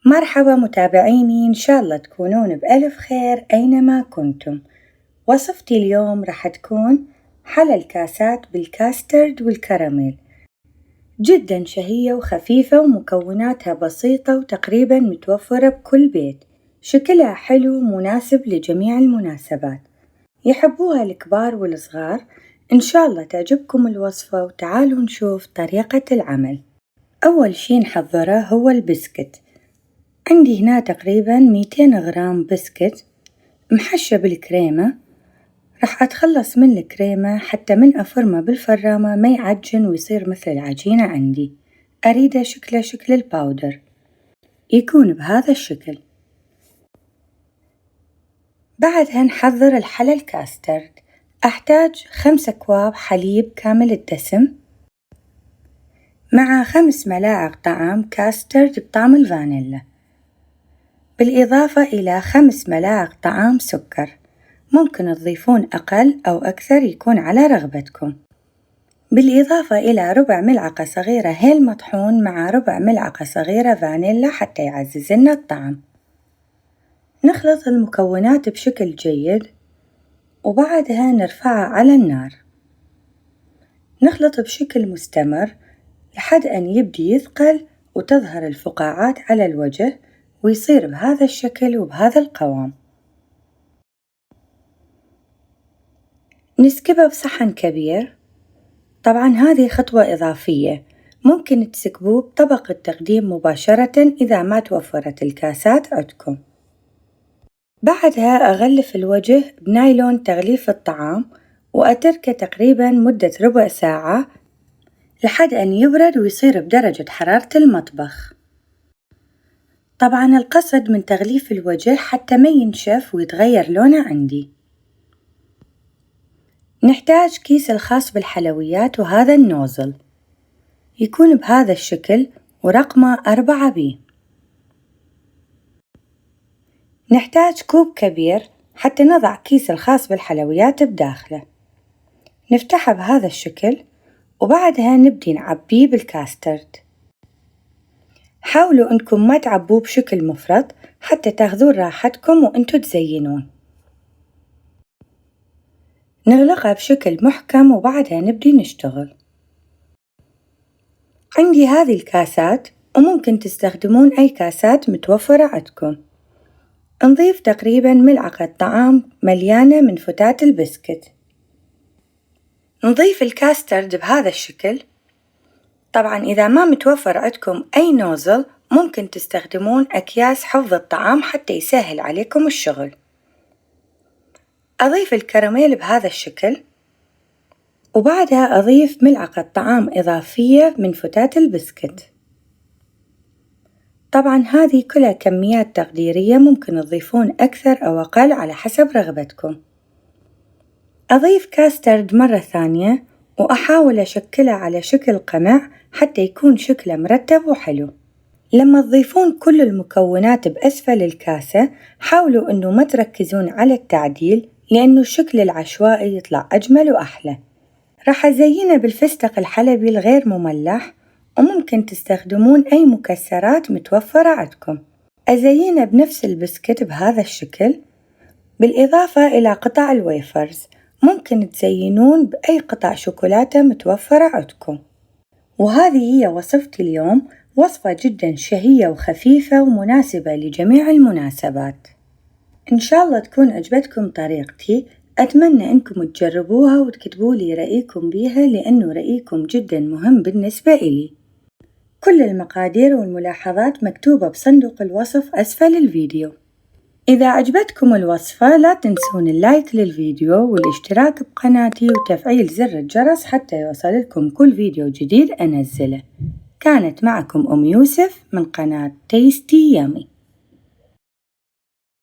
مرحبا متابعيني، إن شاء الله تكونون بألف خير أينما كنتم. وصفتي اليوم راح تكون حلا الكاسات بالكاسترد والكراميل، جدا شهية وخفيفة ومكوناتها بسيطة وتقريبا متوفرة بكل بيت. شكلها حلو ومناسب لجميع المناسبات، يحبوها الكبار والصغار. إن شاء الله تعجبكم الوصفة وتعالوا نشوف طريقة العمل. أول شي نحضره هو البسكت. عندي هنا تقريبا 200 غرام بسكت محشى بالكريمة. راح أتخلص من الكريمة حتى من أفرمه بالفرامة ما يعجن ويصير مثل العجينة عندي. أريده شكله شكل الباودر، يكون بهذا الشكل. بعدها نحضر الحلا الكاسترد. أحتاج 5 أكواب حليب كامل الدسم مع 5 ملاعق طعام كاسترد بطعم الفانيلا، بالإضافة إلى 5 ملاعق طعام سكر. ممكن تضيفون أقل أو أكثر، يكون على رغبتكم. بالإضافة إلى ربع ملعقة صغيرة هيل مطحون مع ربع ملعقة صغيرة فانيلا حتى يعزز لنا الطعم. نخلط المكونات بشكل جيد وبعدها نرفعها على النار. نخلط بشكل مستمر لحد أن يبدي يثقل وتظهر الفقاعات على الوجه ويصير بهذا الشكل وبهذا القوام. نسكبه بصحن كبير. طبعا هذه خطوة إضافية، ممكن تسكبوه بطبق التقديم مباشرة إذا ما توفرت الكاسات عندكم. بعدها أغلف الوجه بنايلون تغليف الطعام وأتركه تقريبا مدة ربع ساعة لحد أن يبرد ويصير بدرجة حرارة المطبخ. طبعا القصد من تغليف الوجه حتى ما ينشف ويتغير لونه عندي. نحتاج كيس الخاص بالحلويات، وهذا النوزل يكون بهذا الشكل ورقمه 4B. نحتاج كوب كبير حتى نضع كيس الخاص بالحلويات بداخله. نفتحه بهذا الشكل وبعدها نبدي نعبيه بالكاسترد. حاولوا أنكم ما تعبوه بشكل مفرط حتى تاخذون راحتكم وأنتوا تزينون. نغلقها بشكل محكم وبعدها نبدي نشتغل. عندي هذه الكاسات وممكن تستخدمون أي كاسات متوفرة عندكم. نضيف تقريبا ملعقة طعام مليانة من فتات البسكت. نضيف الكاسترد بهذا الشكل. طبعا إذا ما متوفر عندكم أي نوزل ممكن تستخدمون أكياس حفظ الطعام حتى يسهل عليكم الشغل. أضيف الكراميل بهذا الشكل وبعدها أضيف ملعقة طعام إضافية من فتات البسكت. طبعا هذه كلها كميات تقديرية، ممكن تضيفون أكثر أو أقل على حسب رغبتكم. أضيف كاسترد مرة ثانية وأحاول أشكلها على شكل قمع حتى يكون شكله مرتب وحلو. لما تضيفون كل المكونات بأسفل الكاسة حاولوا أنه ما تركزون على التعديل، لأنه الشكل العشوائي يطلع أجمل وأحلى. راح أزينه بالفستق الحلبي الغير مملح، وممكن تستخدمون أي مكسرات متوفرة عندكم. أزينه بنفس البسكت بهذا الشكل، بالإضافة إلى قطع الويفرز. ممكن تزينون بأي قطع شوكولاتة متوفرة عندكم. وهذه هي وصفتي اليوم، وصفة جدا شهية وخفيفة ومناسبة لجميع المناسبات. إن شاء الله تكون عجبتكم طريقتي. أتمنى أنكم تجربوها وتكتبوا لي رأيكم بيها، لأنه رأيكم جدا مهم بالنسبة إلي. كل المقادير والملاحظات مكتوبة بصندوق الوصف أسفل الفيديو. إذا عجبتكم الوصفة لا تنسون اللايك للفيديو والاشتراك بقناتي وتفعيل زر الجرس حتى يوصل لكم كل فيديو جديد أنزله. كانت معكم أم يوسف من قناة تيستي يامي.